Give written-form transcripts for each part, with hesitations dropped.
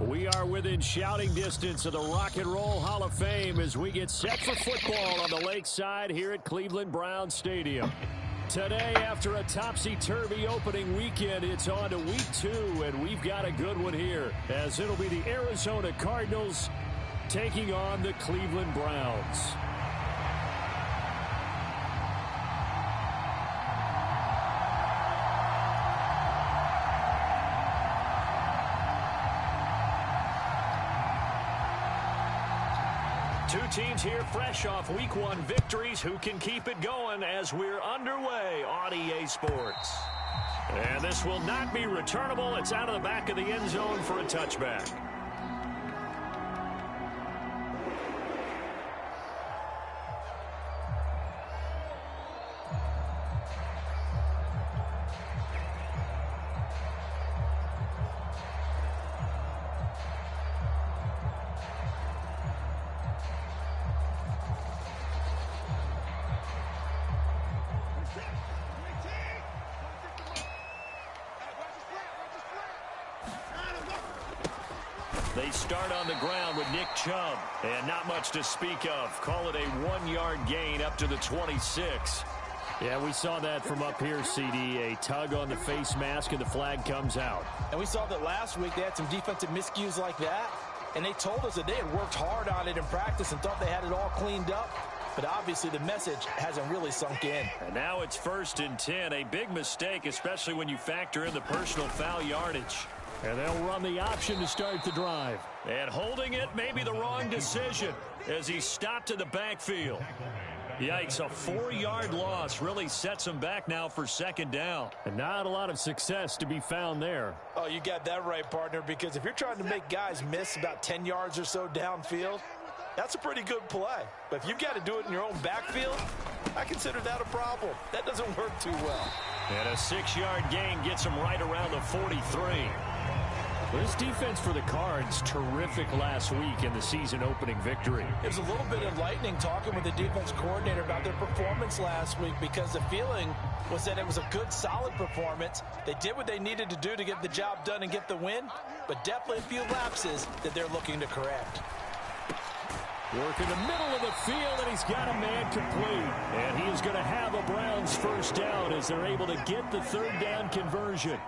We are within shouting distance of the Rock and Roll Hall of Fame as we get set for football on the lakeside here at Cleveland Browns Stadium. Today, after a topsy-turvy opening weekend, it's on to week 2, and we've got a good one here, as it'll be the Arizona Cardinals taking on the Cleveland Browns. Two teams here fresh off Week 1 victories. Who can keep it going as we're underway on EA Sports? And this will not be returnable. It's out of the back of the end zone for a touchback. They start on the ground with Nick Chubb, and not much to speak of. Call it a 1-yard gain up to the 26. Yeah, we saw that from up here, CD. A tug on the face mask, and the flag comes out. And we saw that last week they had some defensive miscues like that, and they told us that they had worked hard on it in practice and thought they had it all cleaned up. But obviously the message hasn't really sunk in. And now it's 1st and 10. A big mistake, especially when you factor in the personal foul yardage. And they'll run the option to start the drive. And holding it may be the wrong decision as he stopped in the backfield. Yikes, a 4-yard loss really sets him back now for 2nd down. And not a lot of success to be found there. Oh, you got that right, partner, because if you're trying to make guys miss about 10 yards or so downfield, that's a pretty good play. But if you've got to do it in your own backfield, I consider that a problem. That doesn't work too well. And a 6-yard gain gets him right around the 43. This defense for the Cards, terrific last week in the season-opening victory. It was a little bit enlightening talking with the defense coordinator about their performance last week, because the feeling was that it was a good, solid performance. They did what they needed to do to get the job done and get the win, but definitely a few lapses that they're looking to correct. Work in the middle of the field, and he's got a man complete. And he is going to have a Browns 1st down as they're able to get the 3rd down conversion.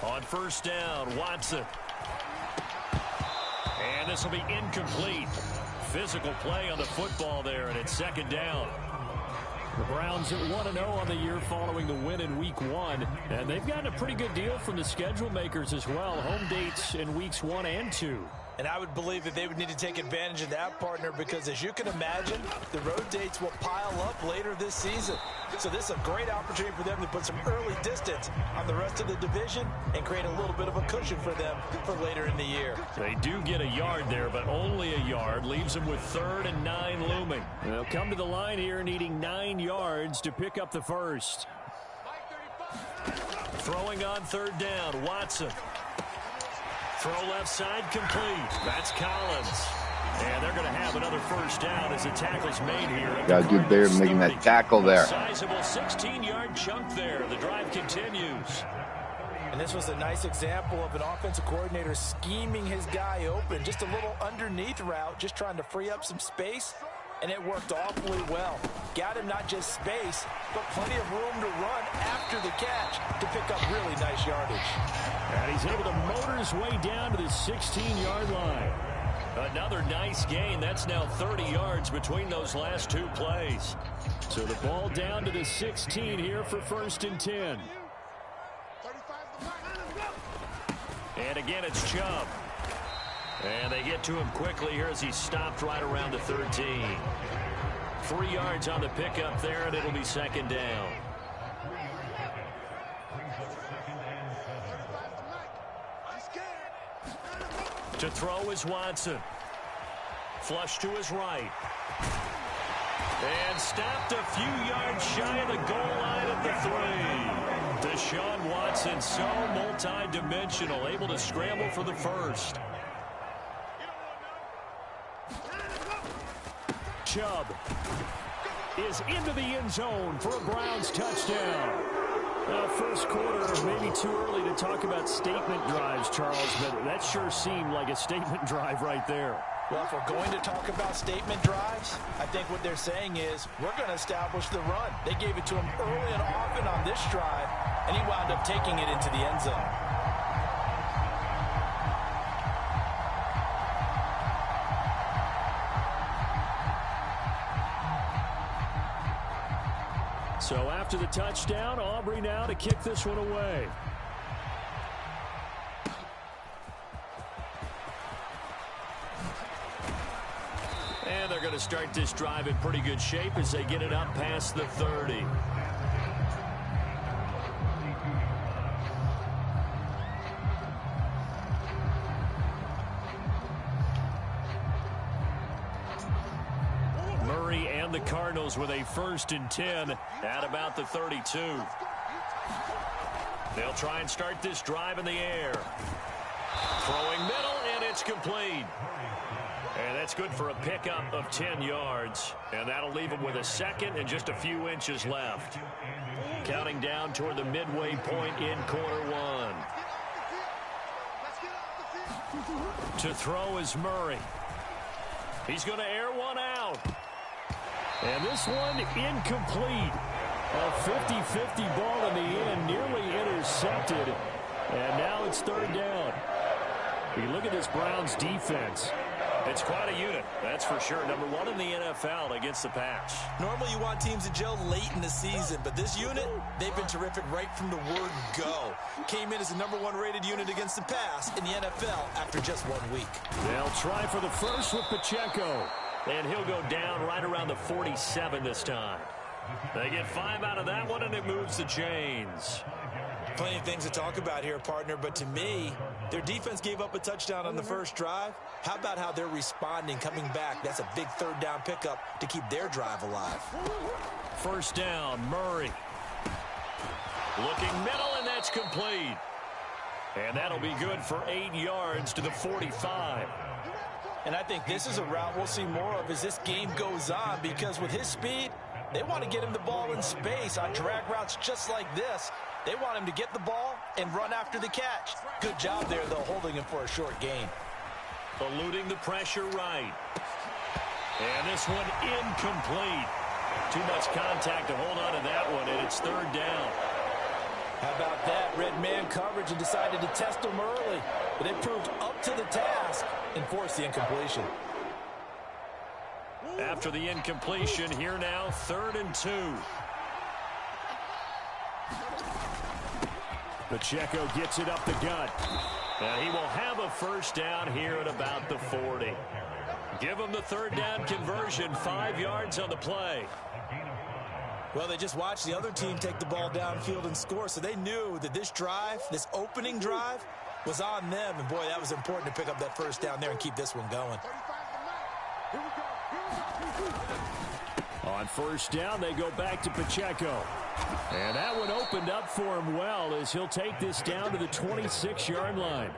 On 1st down, Watson. And this will be incomplete. Physical play on the football there, and it's 2nd down. The Browns at 1-0 on the year following the win in Week 1. And they've gotten a pretty good deal from the schedule makers as well. Home dates in Weeks 1 and 2. And I would believe that they would need to take advantage of that, partner, because as you can imagine, the road dates will pile up later this season. So this is a great opportunity for them to put some early distance on the rest of the division and create a little bit of a cushion for them for later in the year. They do get a yard there, but only a yard. Leaves them with 3rd and 9 looming. They'll come to the line here needing 9 yards to pick up the 1st. Throwing on 3rd down, Watson. Throw left side complete. That's Collins. And they're going to have another 1st down as the tackle's made here. Got to do better making that tackle there. Sizable 16-yard chunk there. The drive continues. And this was a nice example of an offensive coordinator scheming his guy open. Just a little underneath route, just trying to free up some space. And it worked awfully well. Got him not just space, but plenty of room to run after the catch to pick up really nice yardage. And he's able to motor his way down to the 16-yard line. Another nice gain. That's now 30 yards between those last 2 plays. So the ball down to the 16 here for 1st and 10. And again, it's Chubb. And they get to him quickly here as he stopped right around the 13. 3 yards on the pickup there, and it'll be 2nd down. To throw is Watson. Flush to his right. And stopped a few yards shy of the goal line at the 3. Deshaun Watson, so multi-dimensional, able to scramble for the 1st. Chubb is into the end zone for a Browns touchdown. First quarter, maybe be too early to talk about statement drives, Charles, but that sure seemed like a statement drive right there. Well, if we're going to talk about statement drives, I think what they're saying is we're going to establish the run. They gave it to him early and often on this drive, and he wound up taking it into the end zone. So after the touchdown, Aubrey now to kick this one away. And they're going to start this drive in pretty good shape as they get it up past the 30. Murray and the Cardinals with a 1st and 10 at about the 32. They'll try and start this drive in the air. Throwing middle, and it's complete. And that's good for a pickup of 10 yards. And that'll leave him with a 2nd and just a few inches left. Counting down toward the midway point in quarter 1. To throw is Murray. He's going to air one out. And this one incomplete. A 50-50 ball in the end, nearly intercepted. And now it's 3rd down. You look at this Browns defense. It's quite a unit, that's for sure. #1 in the NFL against the pass. Normally you want teams to gel late in the season, but this unit, they've been terrific right from the word go. Came in as the #1 rated unit against the pass in the NFL after just 1 week. They'll try for the first with Pacheco. And he'll go down right around the 47 this time. They get 5 out of that one, and it moves the chains. Plenty of things to talk about here, partner, but to me, their defense gave up a touchdown on the first drive. How about how they're responding, coming back? That's a big 3rd down pickup to keep their drive alive. 1st down, Murray. Looking middle, and that's complete. And that'll be good for 8 yards to the 45. And I think this is a route we'll see more of as this game goes on, because with his speed, they want to get him the ball in space on drag routes just like this. They want him to get the ball and run after the catch. Good job there, though, holding him for a short gain. Eluding the pressure right. And this one incomplete. Too much contact to hold on to that one, and it's 3rd down. How about that? Red man coverage and decided to test him early. But they proved up to the task and forced the incompletion. After the incompletion, here now, 3rd and 2. Pacheco gets it up the gut. And he will have a 1st down here at about the 40. Give him the 3rd down conversion, 5 yards on the play. Well, they just watched the other team take the ball downfield and score, so they knew that this drive, this opening drive, was on them. And, boy, that was important to pick up that 1st down there and keep this one going. On 1st down, they go back to Pacheco. And that one opened up for him well as he'll take this down to the 26-yard line.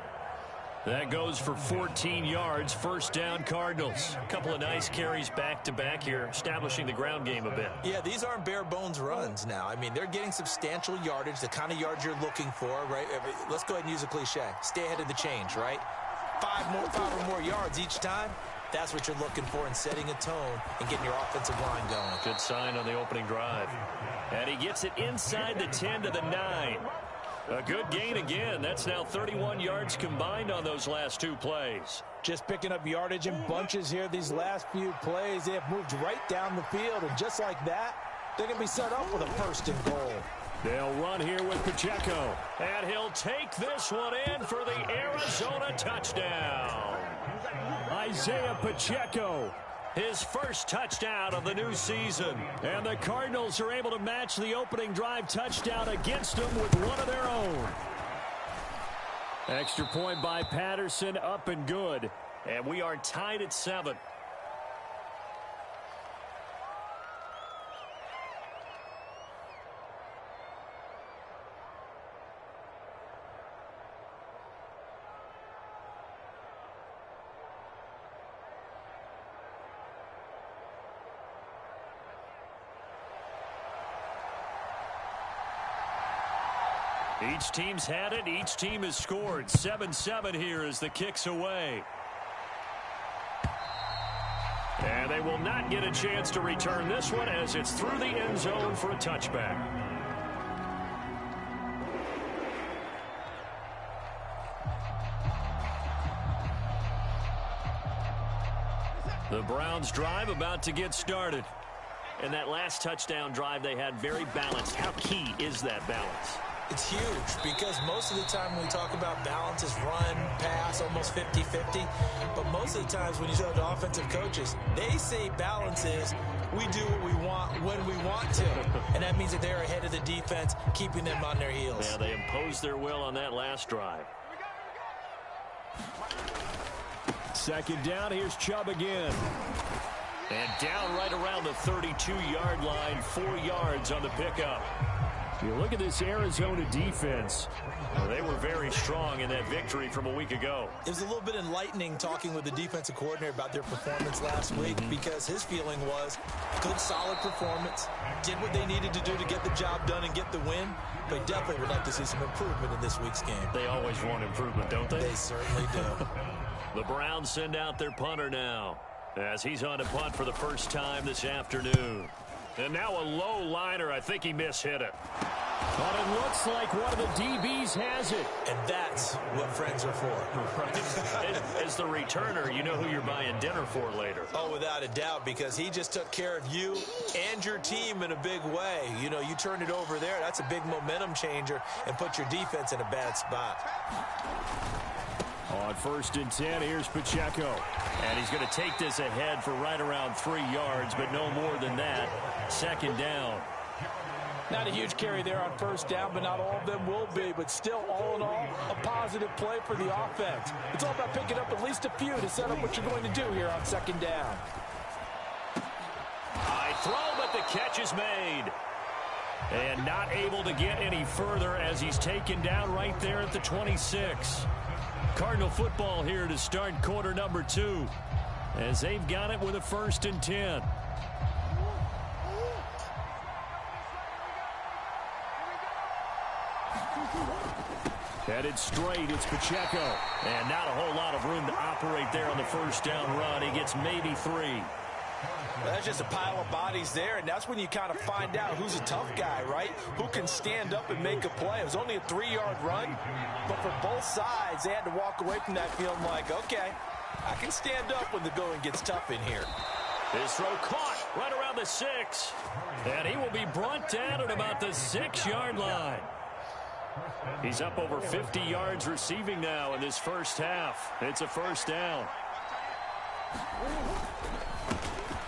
That goes for 14 yards, 1st down Cardinals. A couple of nice carries back-to-back here, establishing the ground game a bit. Yeah, these aren't bare-bones runs now. I mean, they're getting substantial yardage, the kind of yards you're looking for, right? Let's go ahead and use a cliche. Stay ahead of the change, right? 5 or more yards each time. That's what you're looking for in setting a tone and getting your offensive line going. Good sign on the opening drive. And he gets it inside the 10 to the 9. A good gain again. That's now 31 yards combined on those last 2 plays. Just picking up yardage in bunches here these last few plays. They have moved right down the field, and just like that, they're going to be set up with a 1st and goal. They'll run here with Pacheco. And he'll take this one in for the Arizona touchdown. Isaiah Pacheco, his 1st touchdown of the new season. And the Cardinals are able to match the opening drive touchdown against them with one of their own. Extra point by Patterson, up and good. And we are tied at 7. Each team's had it. Each team has scored. 7-7 here as the kick's away. And they will not get a chance to return this one as it's through the end zone for a touchback. The Browns drive about to get started. And that last touchdown drive they had very balanced. How key is that balance? It's huge because most of the time when we talk about balance is run, pass, almost 50-50. But most of the times when you talk to offensive coaches, they say balance is we do what we want when we want to. And that means that they're ahead of the defense, keeping them on their heels. Yeah, they imposed their will on that last drive. Second down, here's Chubb again. And down right around the 32-yard line, 4 yards on the pickup. If you look at this Arizona defense, they were very strong in that victory from a week ago. It was a little bit enlightening talking with the defensive coordinator about their performance last week because his feeling was good, solid performance, did what they needed to do to get the job done and get the win, but definitely would like to see some improvement in this week's game. They always want improvement, don't they? They certainly do. The Browns send out their punter now as he's on a punt for the first time this afternoon. And now a low liner. I think he mishit it. But it looks like one of the DBs has it. And that's what friends are for. As the returner, you know who you're buying dinner for later. Oh, without a doubt, because he just took care of you and your team in a big way. You know, you turned it over there. That's a big momentum changer and put your defense in a bad spot. On 1st and 10, here's Pacheco. And he's going to take this ahead for right around 3 yards, but no more than that. Second down. Not a huge carry there on first down, but not all of them will be. But still, all in all, a positive play for the offense. It's all about picking up at least a few to set up what you're going to do here on second down. High throw, but the catch is made. And not able to get any further as he's taken down right there at the 26. Cardinal football here to start quarter number 2 as they've got it with a 1st and 10. Headed straight, it's Pacheco. And not a whole lot of room to operate there on the first down run. He gets maybe 3. Well, that's just a pile of bodies there, and that's when you kind of find out who's a tough guy, right? Who can stand up and make a play. It was only a 3-yard run, but for both sides, they had to walk away from that feeling like, okay, I can stand up when the going gets tough in here. His throw caught right around the 6. And he will be brought down at about the 6-yard line. He's up over 50 yards receiving now in this first half. It's a first down.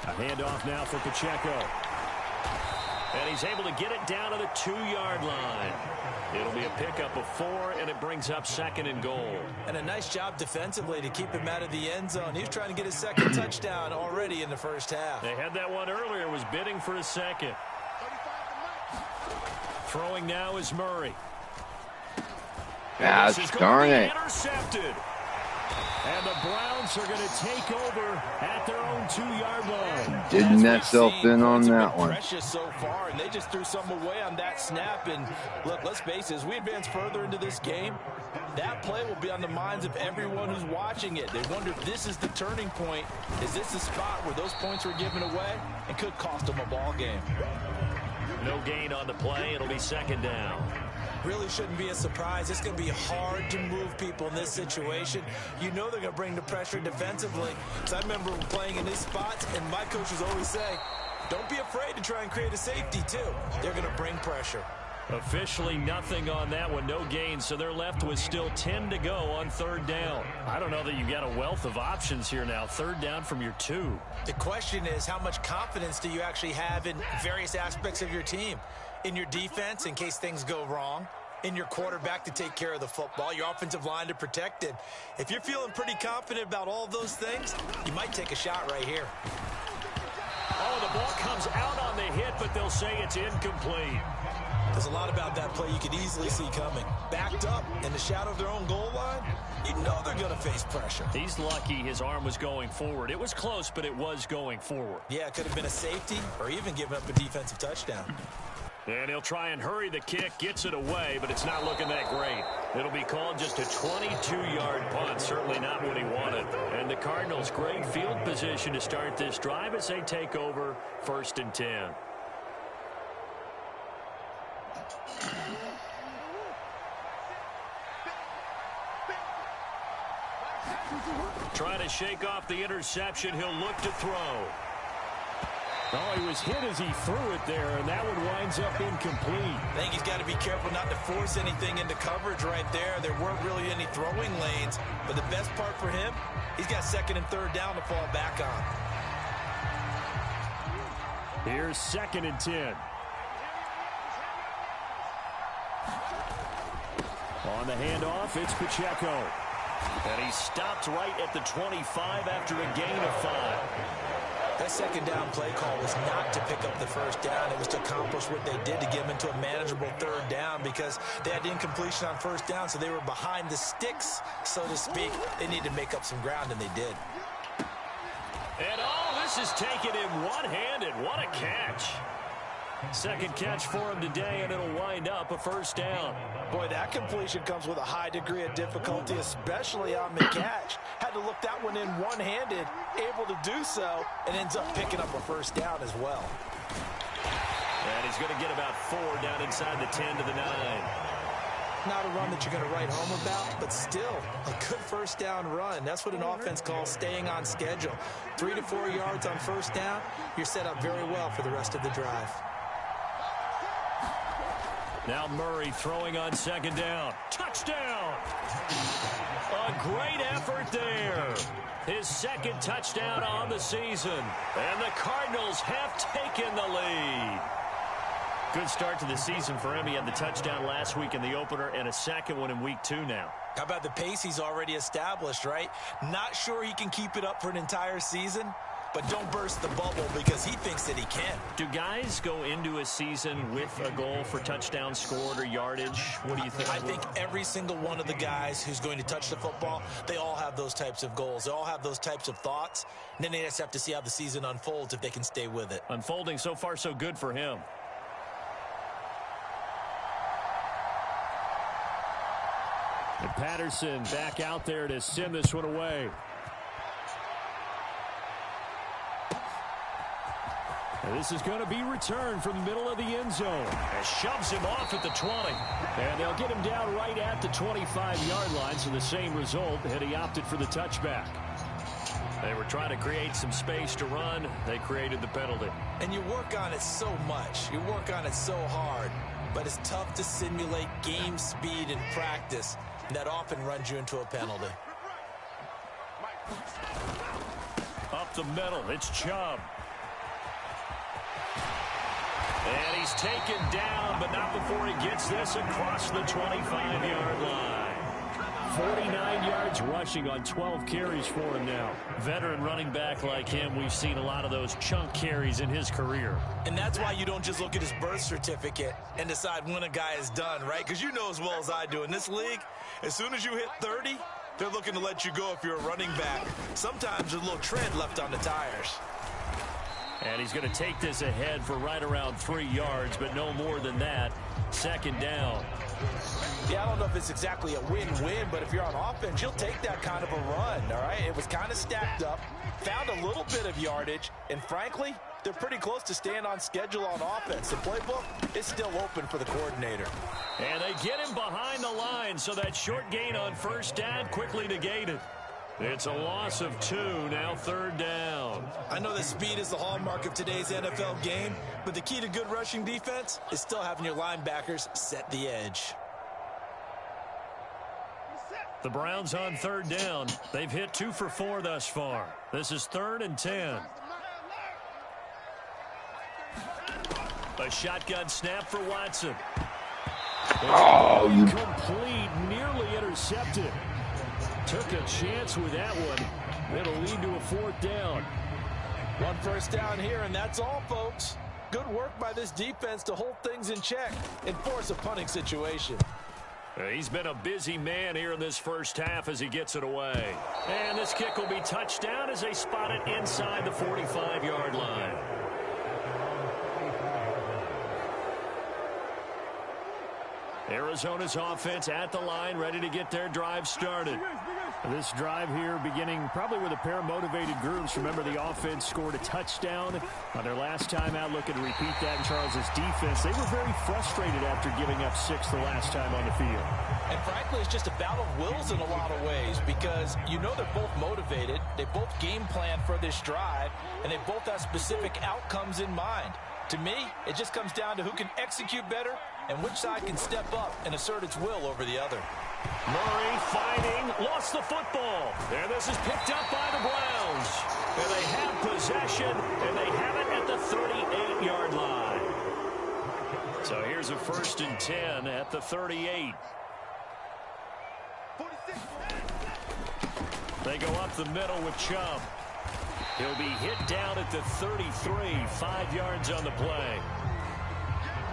A handoff now for Pacheco. And he's able to get it down to the 2-yard line. It'll be a pickup of 4, and it brings up 2nd and goal. And a nice job defensively to keep him out of the end zone. He was trying to get his second touchdown already in the first half. They had that one earlier, was bidding for a second. Throwing now is Murray. Gosh darn it. Intercepted. And the Browns are going to take over at their own 2-yard line. Didn't myself in on that one. Precious so far, and they just threw some away on that snap. And look, let's face it, as we advance further into this game, that play will be on the minds of everyone who's watching it. They wonder if this is the turning point. Is this the spot where those points were given away and could cost them a ball game? No gain on the play. It'll be 2nd down. Really shouldn't be a surprise. It's going to be hard to move people in this situation. You know they're going to bring the pressure defensively. So I remember playing in these spots, and my coaches always say, don't be afraid to try and create a safety, too. They're going to bring pressure. Officially nothing on that one, no gain, so they're left with still 10 to go on 3rd down. I don't know that you've got a wealth of options here now. 3rd down from your 2. The question is, how much confidence do you actually have in various aspects of your team? In your defense, in case things go wrong. In your quarterback to take care of the football. Your offensive line to protect it. If you're feeling pretty confident about all those things, you might take a shot right here. Oh, the ball comes out on the hit, but they'll say it's incomplete. There's a lot about that play you could easily see coming. Backed up in the shadow of their own goal line, you know they're going to face pressure. He's lucky his arm was going forward. It was close, but it was going forward. Yeah, it could have been a safety or even given up a defensive touchdown. And he'll try and hurry the kick, gets it away, but it's not looking that great. It'll be called just a 22-yard punt, certainly not what he wanted. And the Cardinals, great field position to start this drive as they take over 1st and 10. Trying to shake off the interception. He'll look to throw. Oh, he was hit as he threw it there, and that one winds up incomplete. I think he's got to be careful not to force anything into coverage right there. There weren't really any throwing lanes, but the best part for him, he's got 2nd and 3rd down to fall back on. Here's 2nd and 10. On the handoff, it's Pacheco. And he stopped right at the 25 after a gain of 5. That 2nd down play call was not to pick up the 1st down. It was to accomplish what they did to get them into a manageable 3rd down because they had incompletion on 1st down, so they were behind the sticks, so to speak. They needed to make up some ground, and they did. And this is taken in one-handed. What a catch. 2nd catch for him today, and it'll wind up a 1st down. Boy, that completion comes with a high degree of difficulty, especially on the catch. Had to look that one in one-handed, able to do so, and ends up picking up a 1st down as well. And he's going to get about 4 down inside the 10 to the 9. Not a run that you're going to write home about, but still a good 1st down run. That's what an offense calls staying on schedule. 3 to 4 yards on 1st down, you're set up very well for the rest of the drive. Now Murray throwing on 2nd down. Touchdown! A great effort there. His 2nd touchdown on the season. And the Cardinals have taken the lead. Good start to the season for him. He had the touchdown last week in the opener and a 2nd one in week 2 now. How about the pace he's already established, right? Not sure he can keep it up for an entire season, but don't burst the bubble because he thinks that he can. Do guys go into a season with a goal for touchdown scored or yardage? What do you think? I think every single one of the guys who's going to touch the football, they all have those types of goals. They all have those types of thoughts. And then they just have to see how the season unfolds if they can stay with it. Unfolding so far so good for him. And Patterson back out there to send this one away. And this is going to be returned from the middle of the end zone. And shoves him off at the 20. And they'll get him down right at the 25-yard line, so the same result, and he opted for the touchback. They were trying to create some space to run. They created the penalty. And you work on it so much. You work on it so hard. But it's tough to simulate game speed in practice. And that often runs you into a penalty. Up the middle, it's Chubb. And he's taken down, but not before he gets this across the 25-yard line. 49 yards rushing on 12 carries for him now. Veteran running back like him, we've seen a lot of those chunk carries in his career. And that's why you don't just look at his birth certificate and decide when a guy is done, right? Because you know as well as I do, in this league, as soon as you hit 30, they're looking to let you go if you're a running back. Sometimes there's a little tread left on the tires. And he's going to take this ahead for right around 3 yards, but no more than that. 2nd down. Yeah, I don't know if it's exactly a win-win, but if you're on offense, you'll take that kind of a run, all right? It was kind of stacked up, found a little bit of yardage, and frankly, they're pretty close to staying on schedule on offense. The playbook is still open for the coordinator. And they get him behind the line, so that short gain on 1st down quickly negated. It's a loss of 2, now 3rd down. I know that speed is the hallmark of today's NFL game, but the key to good rushing defense is still having your linebackers set the edge. The Browns on 3rd down. They've hit 2 for 4 thus far. This is 3rd and 10. A shotgun snap for Watson. Incomplete, nearly intercepted. Took a chance with that one. It'll lead to a 4th down. 1 first down here, and that's all, folks. Good work by this defense to hold things in check and force a punting situation. He's been a busy man here in this first half as he gets it away. And this kick will be touchdown as they spot it inside the 45-yard line. Arizona's offense at the line, ready to get their drive started. This drive here beginning probably with a pair of motivated groups. Remember, the offense scored a touchdown on their last time out. Looking to repeat that in Charles's defense. They were very frustrated after giving up 6 the last time on the field. And frankly, it's just a battle of wills in a lot of ways because you know they're both motivated. They both game plan for this drive, and they both have specific outcomes in mind. To me, it just comes down to who can execute better and which side can step up and assert its will over the other. Murray fighting, lost the football. And this is picked up by the Browns. And they have possession, and they have it at the 38-yard line. So here's a 1st and 10 at the 38. They go up the middle with Chubb. He'll be hit down at the 33, 5 yards on the play.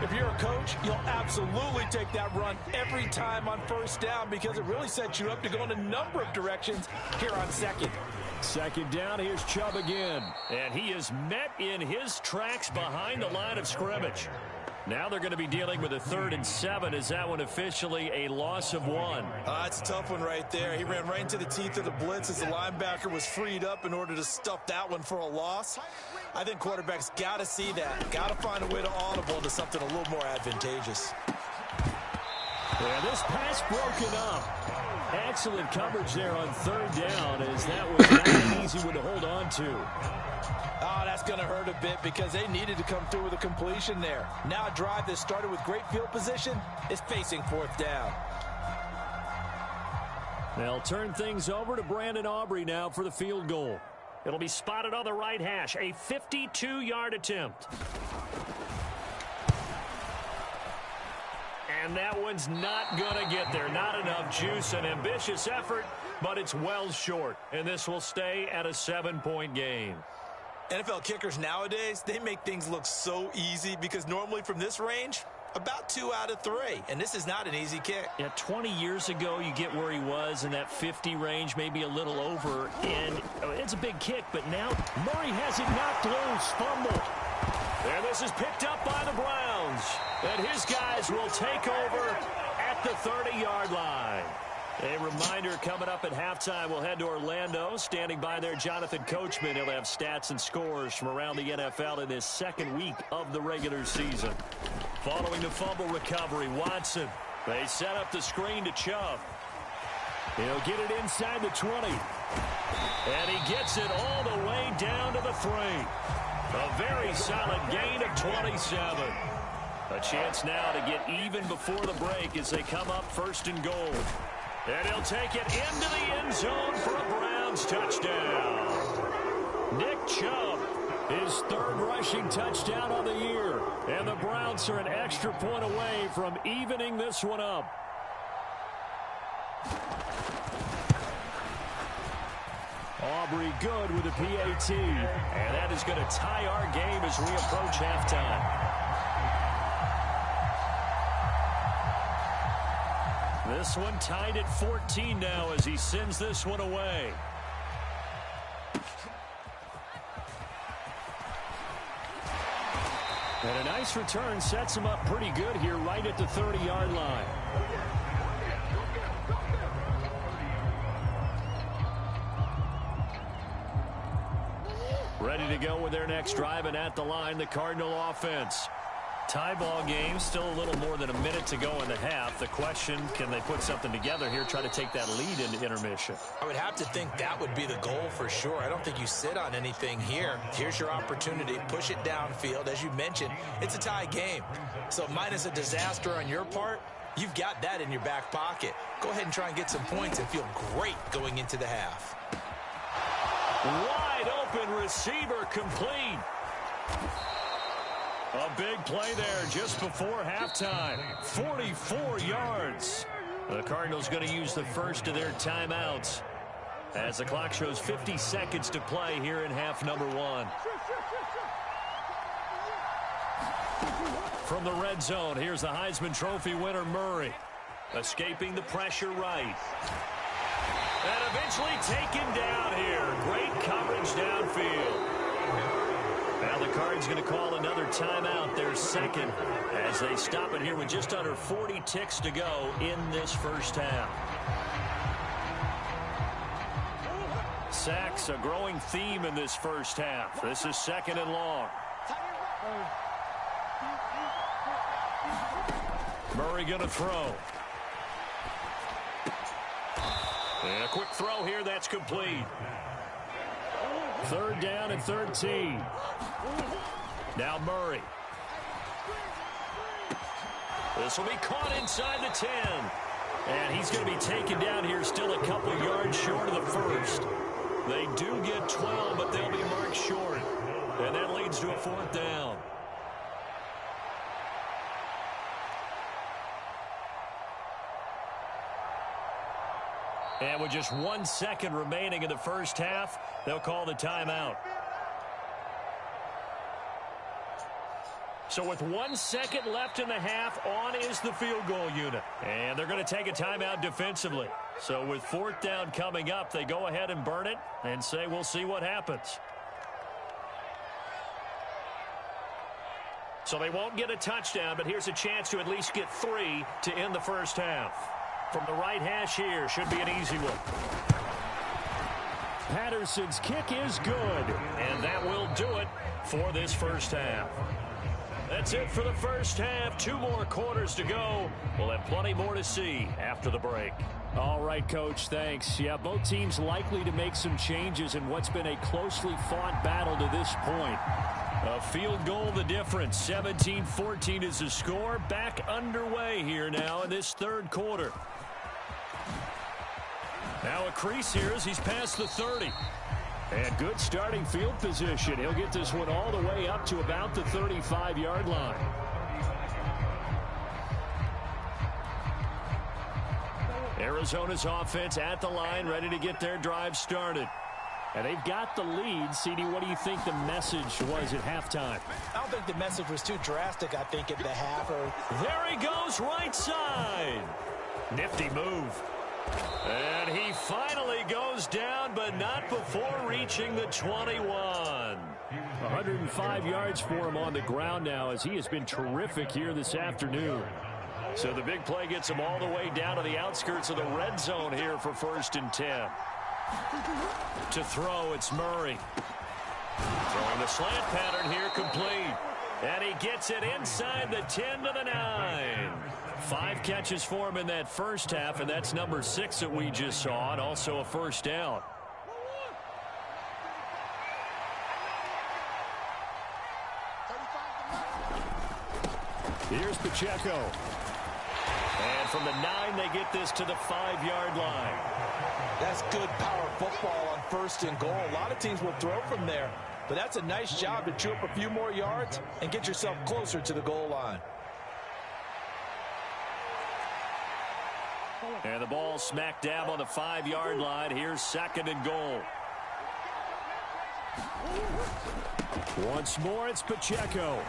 If you're a coach, you'll absolutely take that run every time on 1st down because it really sets you up to go in a number of directions here on 2nd. 2nd down, here's Chubb again. And he is met in his tracks behind the line of scrimmage. Now they're going to be dealing with a 3rd and 7. Is that one officially a loss of 1? It's a tough one right there. He ran right into the teeth of the blitz as the linebacker was freed up in order to stuff that one for a loss. I think quarterbacks got to see that. Got to find a way to audible into something a little more advantageous. Yeah, this pass broken up. Excellent coverage there on 3rd down as that was not an easy one to hold on to. Oh, that's going to hurt a bit because they needed to come through with a completion there. Now a drive that started with great field position is facing 4th down. They'll turn things over to Brandon Aubrey now for the field goal. It'll be spotted on the right hash, a 52-yard attempt. And that one's not going to get there. Not enough juice. An ambitious effort, but it's well short. And this will stay at a 7-point game. NFL kickers nowadays, they make things look so easy because normally from this range, about 2 out of 3. And this is not an easy kick. Yeah, 20 years ago, you get where he was in that 50 range, maybe a little over. And it's a big kick, but now Murray has it knocked loose. Fumble. And this is picked up by the Browns. And his guys will take over at the 30-yard line. A reminder coming up at halftime, we'll head to Orlando. Standing by there, Jonathan Coachman. He'll have stats and scores from around the NFL in this 2nd week of the regular season. Following the fumble recovery, Watson. They set up the screen to Chubb. He'll get it inside the 20. And he gets it all the way down to the 3. A very solid gain of 27. A chance now to get even before the break as they come up 1st and goal. And he'll take it into the end zone for a Browns touchdown. Nick Chubb, his 3rd rushing touchdown of the year. And the Browns are an extra point away from evening this one up. Aubrey good with a PAT. And that is going to tie our game as we approach halftime. This one tied at 14 now as he sends this one away. And a nice return sets him up pretty good here right at the 30-yard line. Ready to go with their next drive, and at the line, the Cardinal offense. Tie ball game, still a little more than a minute to go in the half. The question, can they put something together here, try to take that lead into intermission? I would have to think that would be the goal for sure. I don't think you sit on anything here. Here's your opportunity. Push it downfield. As you mentioned, it's a tie game. So minus a disaster on your part, you've got that in your back pocket. Go ahead and try and get some points and feel great going into the half. Wide open receiver complete. A big play there just before halftime. 44 yards. The Cardinals going to use the first of their timeouts as the clock shows 50 seconds to play here in half number 1. From the red zone, here's the Heisman Trophy winner Murray. Escaping the pressure right. And eventually taken down here. Great coverage downfield. Now the Cards going to call another timeout, their second, as they stop it here with just under 40 ticks to go in this first half. Sacks, a growing theme in this first half. This is 2nd and long. Murray going to throw. And a quick throw here, that's complete. 3rd down and 13. Now Murray. This will be caught inside the 10. And he's going to be taken down here, still a couple yards short of the first. They do get 12, but they'll be marked short. And that leads to a 4th down. And with just 1 second remaining in the first half, they'll call the timeout. So with 1 second left in the half, on is the field goal unit. And they're going to take a timeout defensively. So with 4th down coming up, they go ahead and burn it and say we'll see what happens. So they won't get a touchdown, but here's a chance to at least get 3 to end the first half. From the right hash here, should be an easy one. Patterson's kick is good. And that will do it for this first half. That's it for the first half. 2 more quarters to go. We'll have plenty more to see after the break. All right, Coach, thanks. Yeah, both teams likely to make some changes in what's been a closely fought battle to this point. A field goal the difference. 17-14 is the score. Back underway here now in this 3rd quarter. Now a crease here as he's past the 30. And good starting field position. He'll get this one all the way up to about the 35-yard line. Arizona's offense at the line, ready to get their drive started. And they've got the lead. CD, what do you think the message was at halftime? I don't think the message was too drastic, I think, at the half. There he goes, right side. Nifty move. And he finally goes down, but not before reaching the 21. 105 yards for him on the ground now, as he has been terrific here this afternoon. So the big play gets him all the way down to the outskirts of the red zone here for 1st and 10. To throw, it's Murray. Throwing the slant pattern here, complete. And he gets it inside the 10 to the 9. 5 catches for him in that first half, and that's number 6 that we just saw, and also a first down. Here's Pacheco. And from the 9, they get this to the 5-yard line. That's good power football on 1st and goal. A lot of teams will throw from there, but that's a nice job to chew up a few more yards and get yourself closer to the goal line. And the ball smack dab on the 5-yard line. Here's 2nd and goal. Once more, it's Pacheco.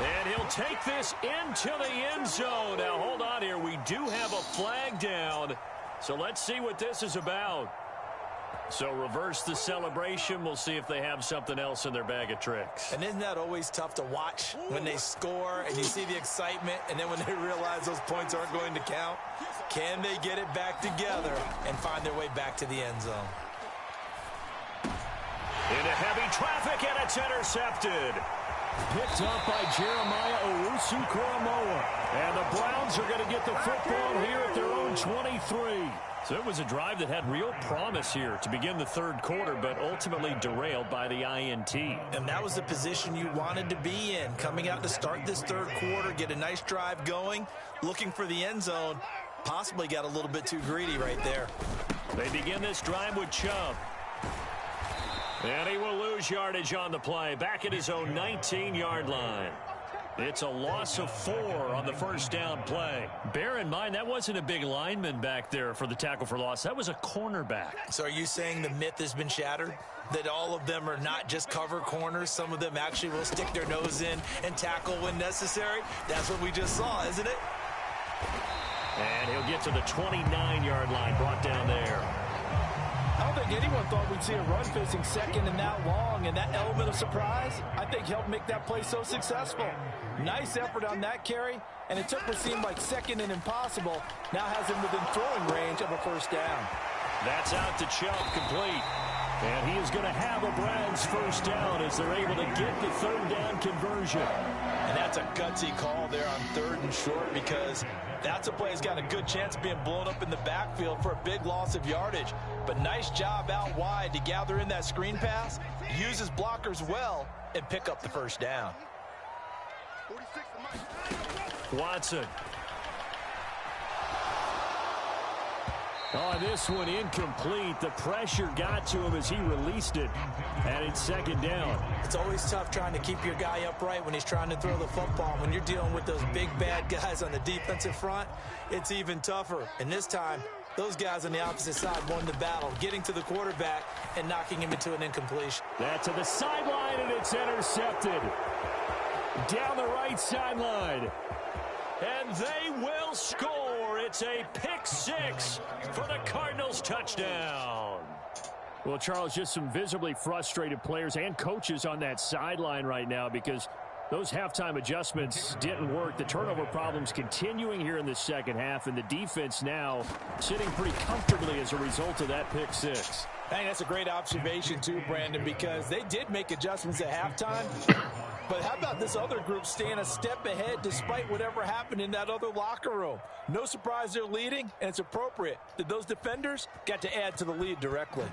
And he'll take this into the end zone. Now, hold on here. We do have a flag down. So let's see what this is about. So reverse the celebration. We'll see if they have something else in their bag of tricks. And isn't that always tough to watch when they score and you see the excitement, and then when they realize those points aren't going to count? Can they get it back together and find their way back to the end zone? Into heavy traffic, and it's intercepted. Picked up by Jeremiah Owusu-Koramoah. And the Browns are going to get the football here at their own 23. So it was a drive that had real promise here to begin the 3rd quarter, but ultimately derailed by the INT. And that was the position you wanted to be in. Coming out to start this 3rd quarter, get a nice drive going, looking for the end zone. Possibly got a little bit too greedy right there. They begin this drive with Chubb. And he will lose yardage on the play, back at his own 19-yard line. It's a loss of 4 on the first down play. Bear in mind, that wasn't a big lineman back there for the tackle for loss. That was a cornerback. So are you saying the myth has been shattered? That all of them are not just cover corners? Some of them actually will stick their nose in and tackle when necessary? That's what we just saw, isn't it? And he'll get to the 29-yard line, brought down there. I don't think anyone thought we'd see a run facing second and that long, and that element of surprise, I think, helped make that play so successful. Nice effort on that carry, and it took what seemed like second and impossible, now has him within throwing range of a first down. That's out to Chubb, complete. And he is going to have a Browns first down as they're able to get the third down conversion. And that's a gutsy call there on 3rd and short, because that's a play that's got a good chance of being blown up in the backfield for a big loss of yardage. But nice job out wide to gather in that screen pass, use his blockers well, and pick up the first down. Watson. Oh, this one incomplete. The pressure got to him as he released it. And it's second down. It's always tough trying to keep your guy upright when he's trying to throw the football. When you're dealing with those big bad guys on the defensive front, it's even tougher. And this time, those guys on the opposite side won the battle, getting to the quarterback and knocking him into an incompletion. That's to the sideline, and it's intercepted. Down the right sideline. And they will score. It's a pick six for the Cardinals touchdown. Well, Charles, just some visibly frustrated players and coaches on that sideline right now because those halftime adjustments didn't work. The turnover problems continuing here in the second half, and the defense now sitting pretty comfortably as a result of that pick six. I think that's a great observation too, Brandon, because they did make adjustments at halftime. But how about this other group staying a step ahead despite whatever happened in that other locker room? No surprise they're leading, and it's appropriate that those defenders got to add to the lead directly.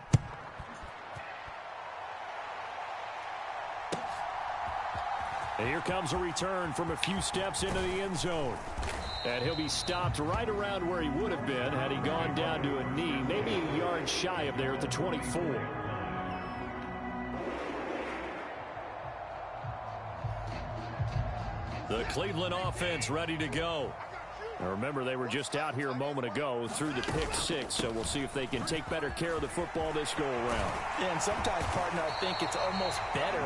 And here comes a return from a few steps into the end zone. And he'll be stopped right around where he would have been had he gone down to a knee, maybe a yard shy of there at the 24. The Cleveland offense ready to go. Now remember, they were just out here a moment ago through the pick six, so we'll see if they can take better care of the football this go around. Yeah, and sometimes, partner, I think it's almost better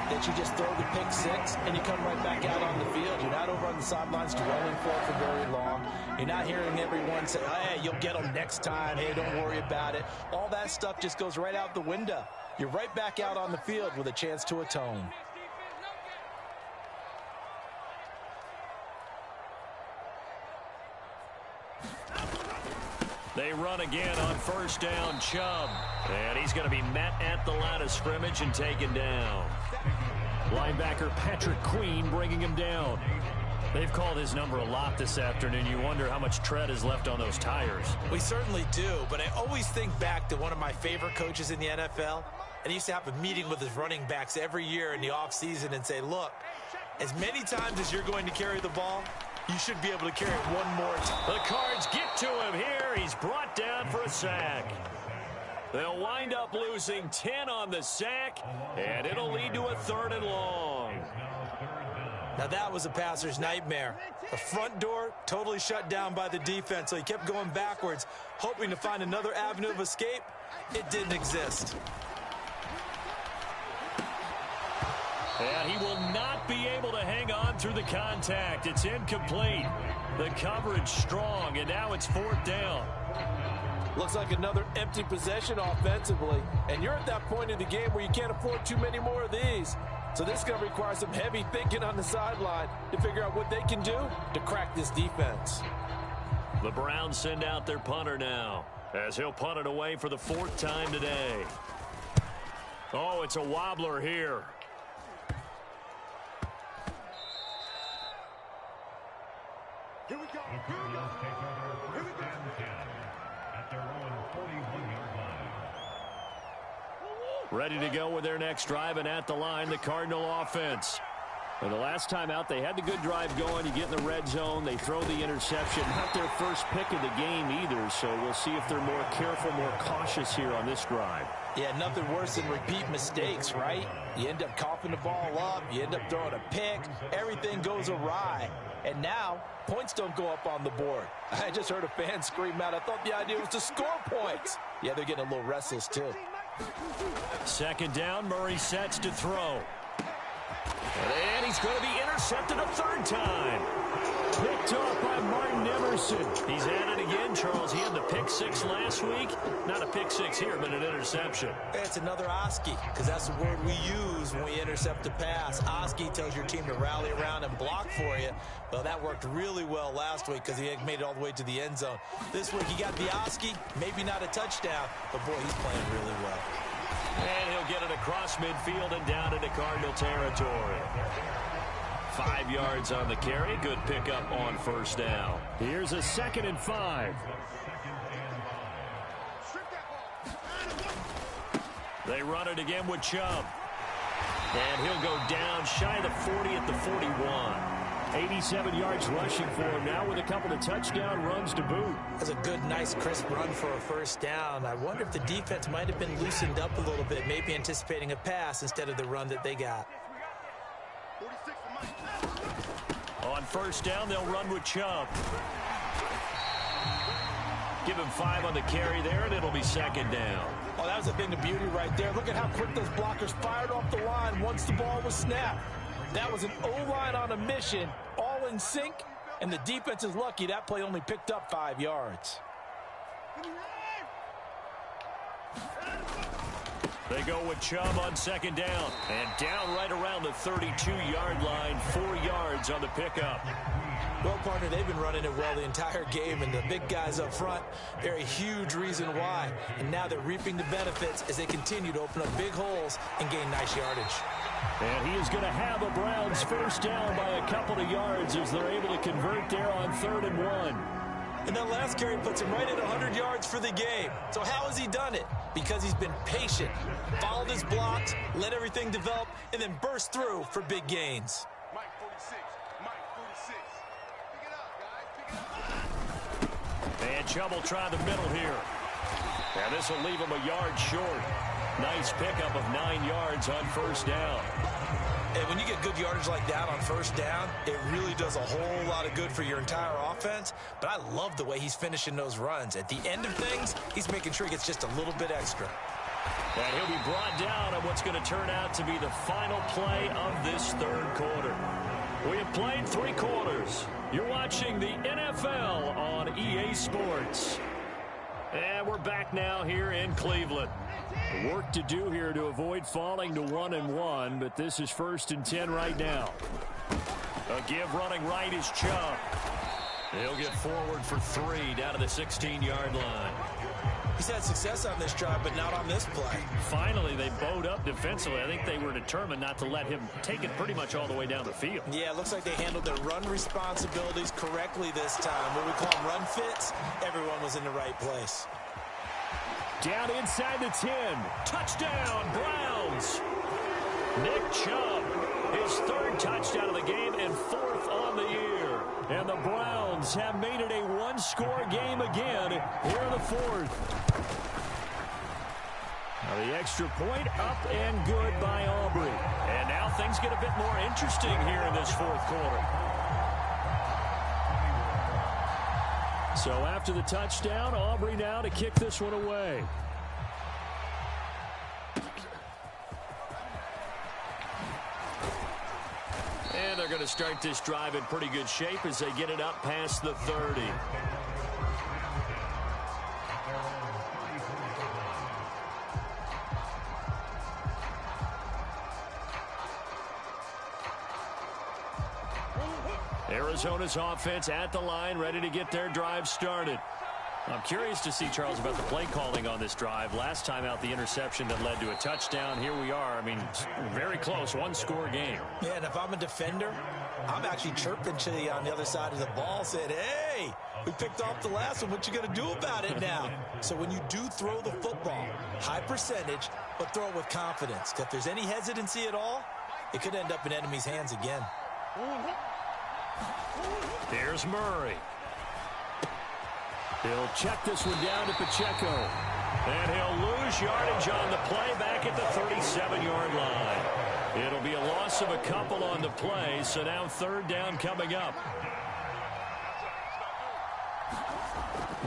that you just throw the pick six and you come right back out on the field. You're not over on the sidelines dwelling for it for very long. You're not hearing everyone say, hey, you'll get them next time. Hey, don't worry about it. All that stuff just goes right out the window. You're right back out on the field with a chance to atone. They run again on first down, Chubb. And he's going to be met at the line of scrimmage and taken down. Linebacker Patrick Queen bringing him down. They've called his number a lot this afternoon. You wonder how much tread is left on those tires. We certainly do, but I always think back to one of my favorite coaches in the NFL. And he used to have a meeting with his running backs every year in the offseason and say, look, as many times as you're going to carry the ball, you should be able to carry it one more time. The Cards get to him here. He's brought down for a sack. They'll wind up losing 10 on the sack, and it'll lead to a 3rd and long. Now that was a passer's nightmare. The front door totally shut down by the defense, so he kept going backwards, hoping to find another avenue of escape. It didn't exist. And he will not be able to hang on through the contact. It's incomplete. The coverage strong, and now it's 4th down. Looks like another empty possession offensively. And you're at that point in the game where you can't afford too many more of these. So this is going to require some heavy thinking on the sideline to figure out what they can do to crack this defense. The Browns send out their punter now, as he'll punt it away for the 4th time today. Oh, it's a wobbler here. Here we go. Here we go. Here we go. At their own 41-yard line. Ready to go with their next drive, and at the line, the Cardinal offense. And the last time out, they had the good drive going. You get in the red zone, they throw the interception. Not their first pick of the game either, so we'll see if they're more careful, more cautious here on this drive. Yeah, nothing worse than repeat mistakes, right? You end up coughing the ball up, you end up throwing a pick, everything goes awry. And now, points don't go up on the board. I just heard a fan scream out, I thought the idea was to score points. Yeah, they're getting a little restless too. 2nd down, Murray sets to throw. And he's going to be intercepted a third time. Picked off by Martin Emerson. He's at it again, Charles. He had the pick six last week. Not a pick six here, but an interception. It's another Oski, because that's the word we use when we intercept a pass. Oski tells your team to rally around and block for you. Well, that worked really well last week because he made it all the way to the end zone. This week he got the Oski, maybe not a touchdown, but boy, he's playing really well. And he'll get it across midfield and down into Cardinal territory. 5 yards on the carry. Good pickup on first down. Here's a 2nd and 5. They run it again with Chubb. And he'll go down shy of the 40 at the 41. 87 yards rushing for him now with a couple of touchdown runs to boot. That's a good, nice, crisp run for a first down. I wonder if the defense might have been loosened up a little bit, maybe anticipating a pass instead of the run that they got. On first down, they'll run with Chubb. Give him 5 on the carry there, and it'll be 2nd down. Oh, that was a thing of beauty right there. Look at how quick those blockers fired off the line once the ball was snapped. That was an O-line on a mission, all in sync, and the defense is lucky that play only picked up 5 yards. They go with Chubb on 2nd down. And down right around the 32-yard line, 4 yards on the pickup. Well, partner, they've been running it well the entire game, and the big guys up front, they're a huge reason why. And now they're reaping the benefits as they continue to open up big holes and gain nice yardage. And he is going to have a Browns first down by a couple of yards as they're able to convert there on 3rd and 1. And that last carry puts him right at 100 yards for the game. So how has he done it? Because he's been patient, followed his blocks, let everything develop, and then burst through for big gains. Mike 46. Mike 46. Pick it up, guys. Pick it up. And Chubb will try the middle here. And this will leave him a yard short. Nice pickup of 9 yards on first down. And when you get good yardage like that on first down, it really does a whole lot of good for your entire offense. But I love the way he's finishing those runs. At the end of things, he's making sure he gets just a little bit extra. And he'll be brought down on what's going to turn out to be the final play of this 3rd quarter. We have played 3 quarters. You're watching the NFL on EA Sports. And we're back now here in Cleveland. Work to do here to avoid falling to 1-1, but this is 1st and 10 right now. A give running right is Chubb. He'll get forward for 3 down to the 16-yard line. He's had success on this drive, but not on this play. Finally, they bowed up defensively. I think they were determined not to let him take it pretty much all the way down the field. Yeah, it looks like they handled their run responsibilities correctly this time. What we call run fits, everyone was in the right place. Down inside the 10. Touchdown, Browns. Nick Chubb, his 3rd touchdown of the game and 4th on the year. And the Browns have made it a 1-score game again here in the 4th. Now the extra point up and good by Aubrey. And now things get a bit more interesting here in this 4th quarter. So after the touchdown, Aubrey now to kick this one away. And they're going to start this drive in pretty good shape as they get it up past the 30. Arizona's offense at the line, ready to get their drive started. I'm curious to see, Charles, about the play calling on this drive. Last time out, the interception that led to a touchdown. Here we are. I mean, very close, 1-score game. Yeah, and if I'm a defender, I'm actually chirping to you on the other side of the ball, saying, hey, we picked off the last one. What you going to do about it now? So when you do throw the football, high percentage, but throw it with confidence. If there's any hesitancy at all, it could end up in enemy's hands again. Here's Murray. He'll check this one down to Pacheco. And he'll lose yardage on the play back at the 37-yard line. It'll be a loss of a couple on the play, so now 3rd down coming up.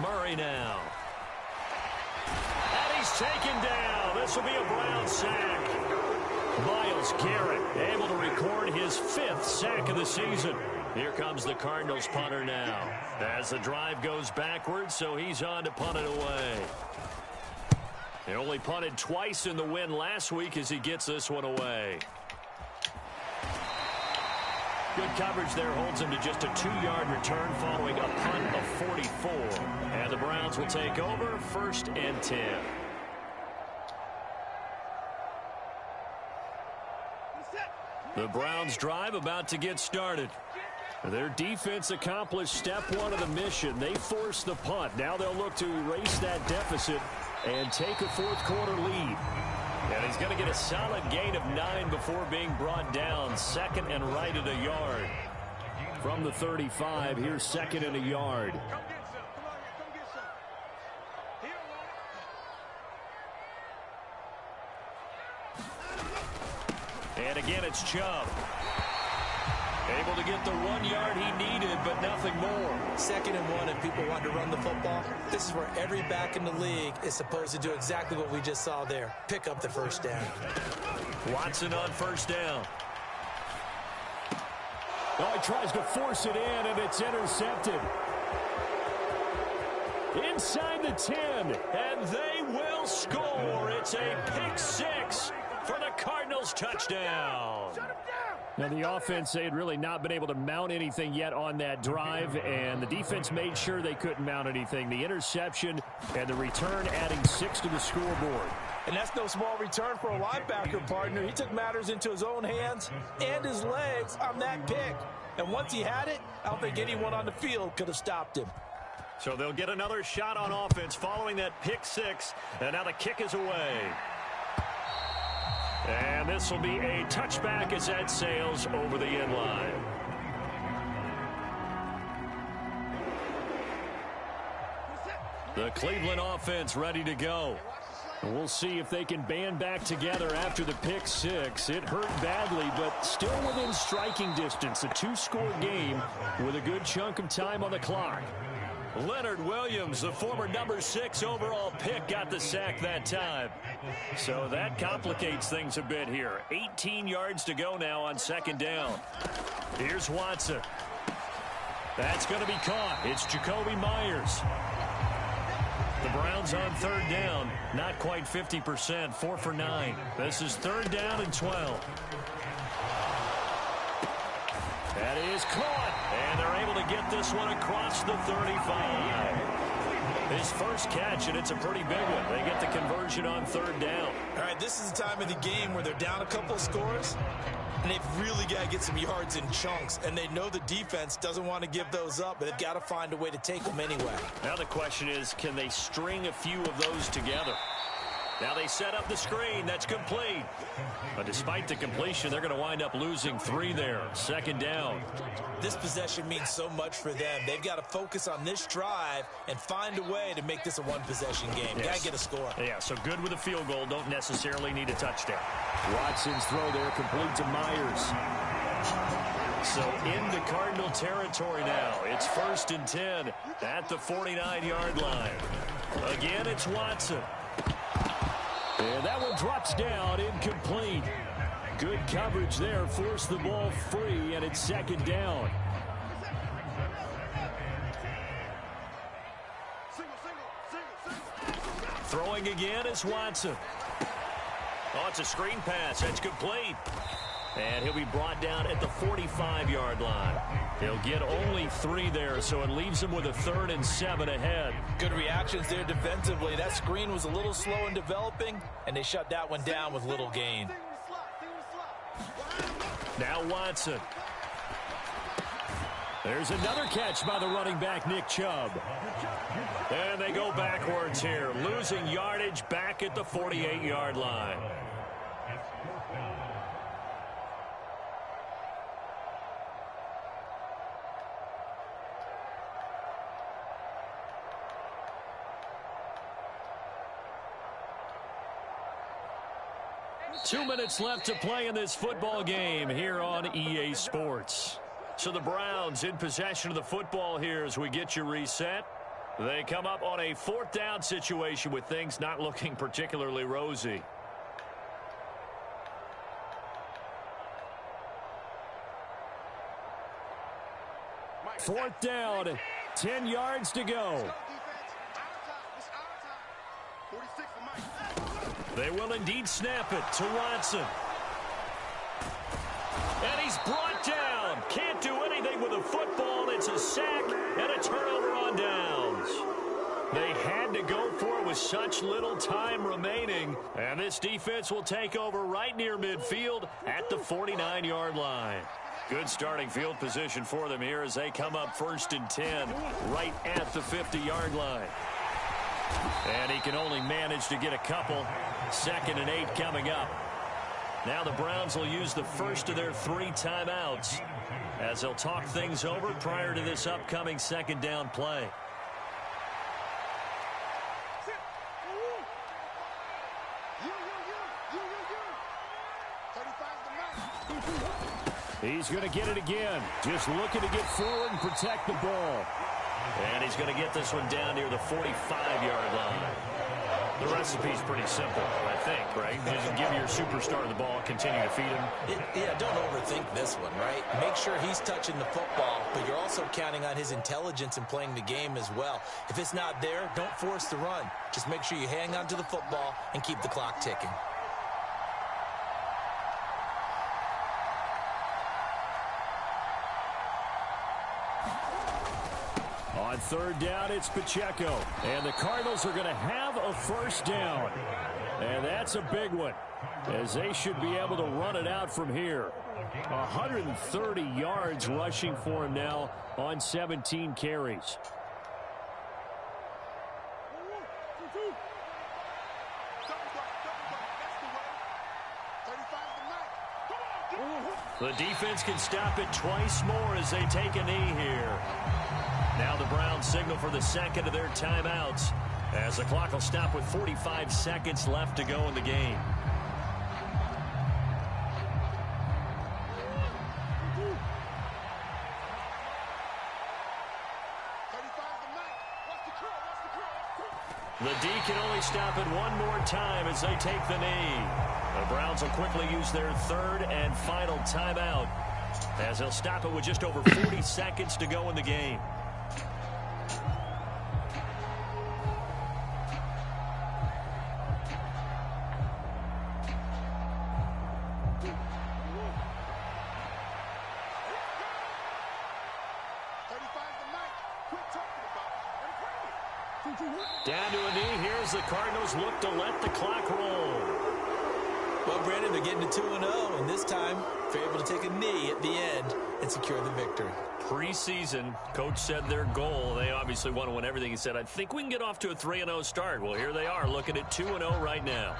Murray now. And he's taken down. This will be a Brown sack. Myles Garrett able to record his 5th sack of the season. Here comes the Cardinals punter now. As the drive goes backwards, so he's on to punt it away. He only punted twice in the win last week as he gets this one away. Good coverage there holds him to just a 2-yard return following a punt of 44. And the Browns will take over 1st and 10. The Browns drive about to get started. Their defense accomplished step 1 of the mission. They forced the punt. Now they'll look to erase that deficit and take a 4th quarter lead. And he's going to get a solid gain of 9 before being brought down. 2nd and right at a yard. From the 35, here's 2nd and a yard. And again, it's Chubb. Able to get the 1 yard he needed, but nothing more. 2nd and 1, and people want to run the football. This is where every back in the league is supposed to do exactly what we just saw there. Pick up the 1st down. Watson on 1st down. Oh, he tries to force it in, and it's intercepted. Inside the 10, and they will score. It's a pick 6 for the Cardinals touchdown. Now, the offense, they had really not been able to mount anything yet on that drive, and the defense made sure they couldn't mount anything. The interception and the return adding 6 to the scoreboard. And that's no small return for a linebacker, partner. He took matters into his own hands and his legs on that pick. And once he had it, I don't think anyone on the field could have stopped him. So they'll get another shot on offense following that pick 6, and now the kick is away. And this will be a touchback as that sails over the end line. The Cleveland offense ready to go. And we'll see if they can band back together after the pick 6. It hurt badly, but still within striking distance. A 2-score game with a good chunk of time on the clock. Leonard Williams, the former number 6 overall pick, got the sack that time. So that complicates things a bit here. 18 yards to go now on 2nd down. Here's Watson. That's going to be caught. It's Jakobi Meyers. The Browns on 3rd down. Not quite 50%. 4 for 9. This is 3rd down and 12. That is caught, and they're able to get this one across the 35. His first catch, and it's a pretty big one. They get the conversion on 3rd down. All right, this is the time of the game where they're down a couple of scores, and they've really got to get some yards in chunks, and they know the defense doesn't want to give those up, but they've got to find a way to take them anyway. Now the question is, can they string a few of those together? Now they set up the screen. That's complete. But despite the completion, they're going to wind up losing 3 there. 2nd down. This possession means so much for them. They've got to focus on this drive and find a way to make this a 1-possession game. Yes. Got to get a score. Yeah, so good with a field goal. Don't necessarily need a touchdown. Watson's throw there complete to Myers. So into Cardinal territory now. It's 1st and 10 at the 49-yard line. Again, it's Watson. And that one drops down, incomplete. Good coverage there, forced the ball free, and it's 2nd down. Throwing again is Watson. Oh, it's a screen pass. That's complete. And he'll be brought down at the 45-yard line. He'll get only 3 there, so it leaves him with a 3rd and 7 ahead. Good reactions there defensively. That screen was a little slow in developing, and they shut that one down with little gain. Now Watson. There's another catch by the running back, Nick Chubb. And they go backwards here, losing yardage back at the 48-yard line. Two minutes left to play in this football game here on EA Sports. So the Browns in possession of the football here as we get you reset. They come up on a 4th down situation with things not looking particularly rosy. 4th down, 10 yards to go. They will indeed snap it to Watson. And he's brought down. Can't do anything with a football. It's a sack and a turnover on downs. They had to go for it with such little time remaining. And this defense will take over right near midfield at the 49-yard line. Good starting field position for them here as they come up 1st and 10 right at the 50-yard line. And he can only manage to get a couple. 2nd and 8 coming up. Now the Browns will use the first of their 3 timeouts as they'll talk things over prior to this upcoming 2nd down play. He's going to get it again. Just looking to get forward and protect the ball. And he's going to get this one down near the 45-yard line. The recipe's pretty simple, I think, right? Just give your superstar the ball, continue to feed him. Yeah, don't overthink this one, right? Make sure he's touching the football, but you're also counting on his intelligence in playing the game as well. If it's not there, don't force the run. Just make sure you hang on to the football and keep the clock ticking. On 3rd down, it's Pacheco. And the Cardinals are going to have a 1st down. And that's a big one, as they should be able to run it out from here. 130 yards rushing for him now on 17 carries. The defense can stop it twice more as they take a knee here. Now the Browns signal for the 2nd of their timeouts as the clock will stop with 45 seconds left to go in the game. The D can only stop it one more time as they take the knee. The Browns will quickly use their 3rd and final timeout as they'll stop it with just over 40 seconds to go in the game. Down to a knee. Here's the Cardinals look to let the clock roll. Well, Brandon, they're getting to 2-0, and this time they're able to take a knee at the end and secure the victory. Preseason, coach said their goal, they obviously want to win everything. He said, I think we can get off to a 3-0 start. Well, here they are looking at 2-0 right now.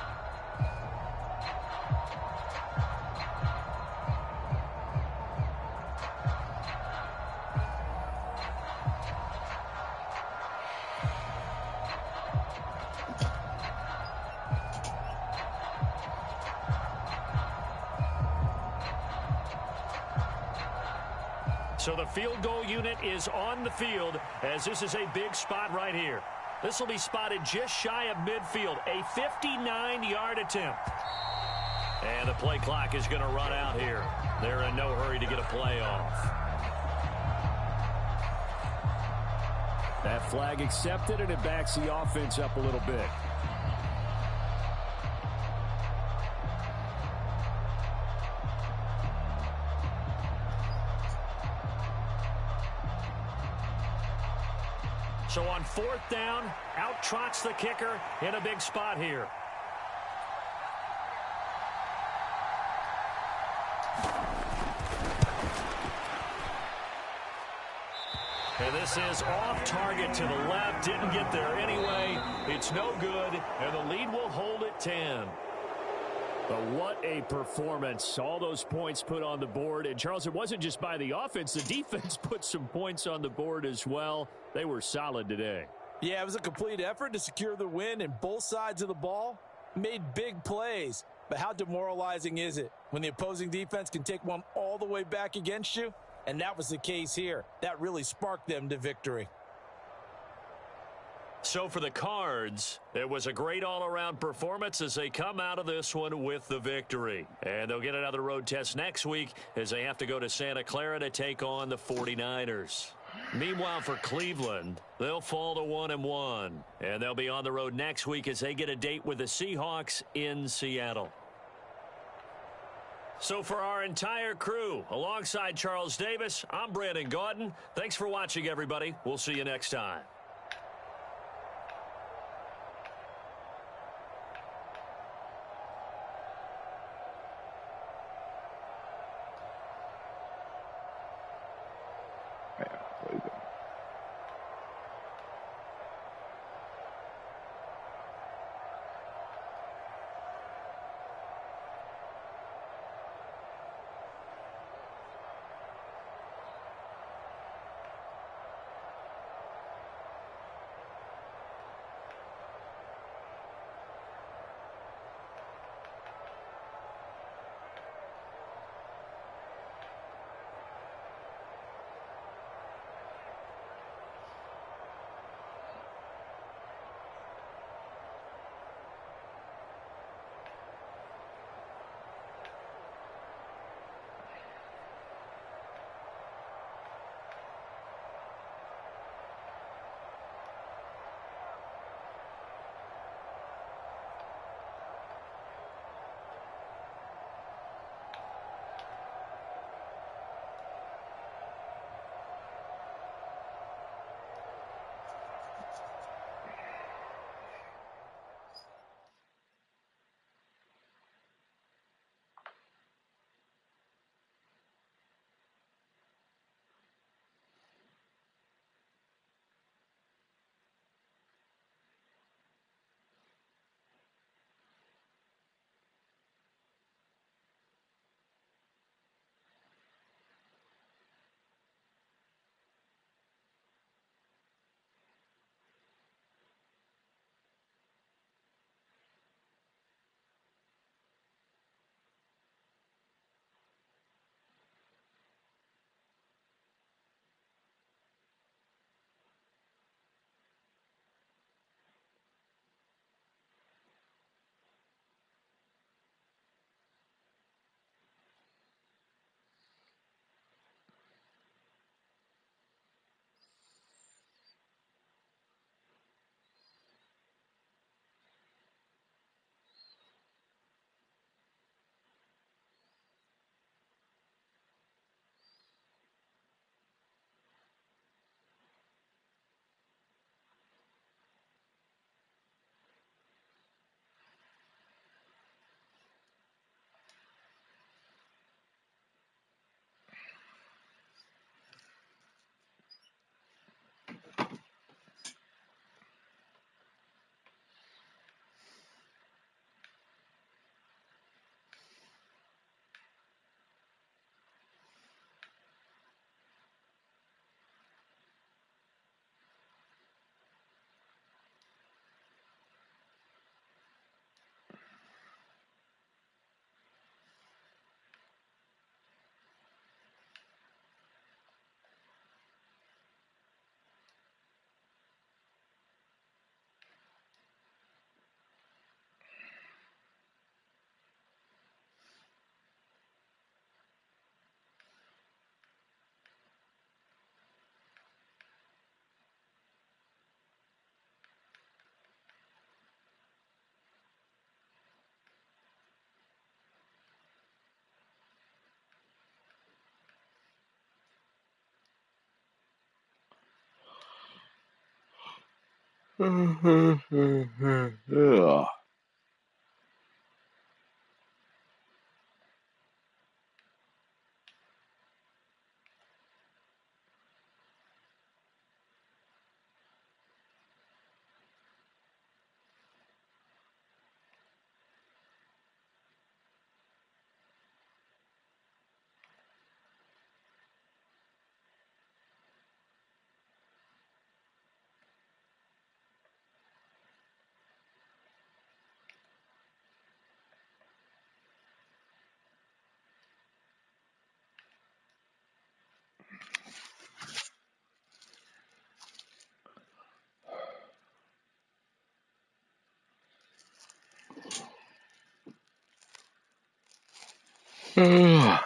So the field goal unit is on the field as this is a big spot right here. This will be spotted just shy of midfield, a 59-yard attempt. And the play clock is going to run out here. They're in no hurry to get a play off. That flag accepted, and it backs the offense up a little bit. So on 4th down, out trots the kicker in a big spot here. And this is off target to the left. Didn't get there anyway. It's no good, and the lead will hold at 10. But what a performance. All those points put on the board. And, Charles, it wasn't just by the offense. The defense put some points on the board as well. They were solid today. Yeah, it was a complete effort to secure the win, and both sides of the ball made big plays. But how demoralizing is it when the opposing defense can take one all the way back against you? And that was the case here. That really sparked them to victory. So for the Cards, it was a great all-around performance as they come out of this one with the victory. And they'll get another road test next week as they have to go to Santa Clara to take on the 49ers. Meanwhile, for Cleveland, they'll fall to 1-1. And they'll be on the road next week as they get a date with the Seahawks in Seattle. So for our entire crew, alongside Charles Davis, I'm Brandon Gaudin. Thanks for watching, everybody. We'll see you next time. Ugh. Ugh.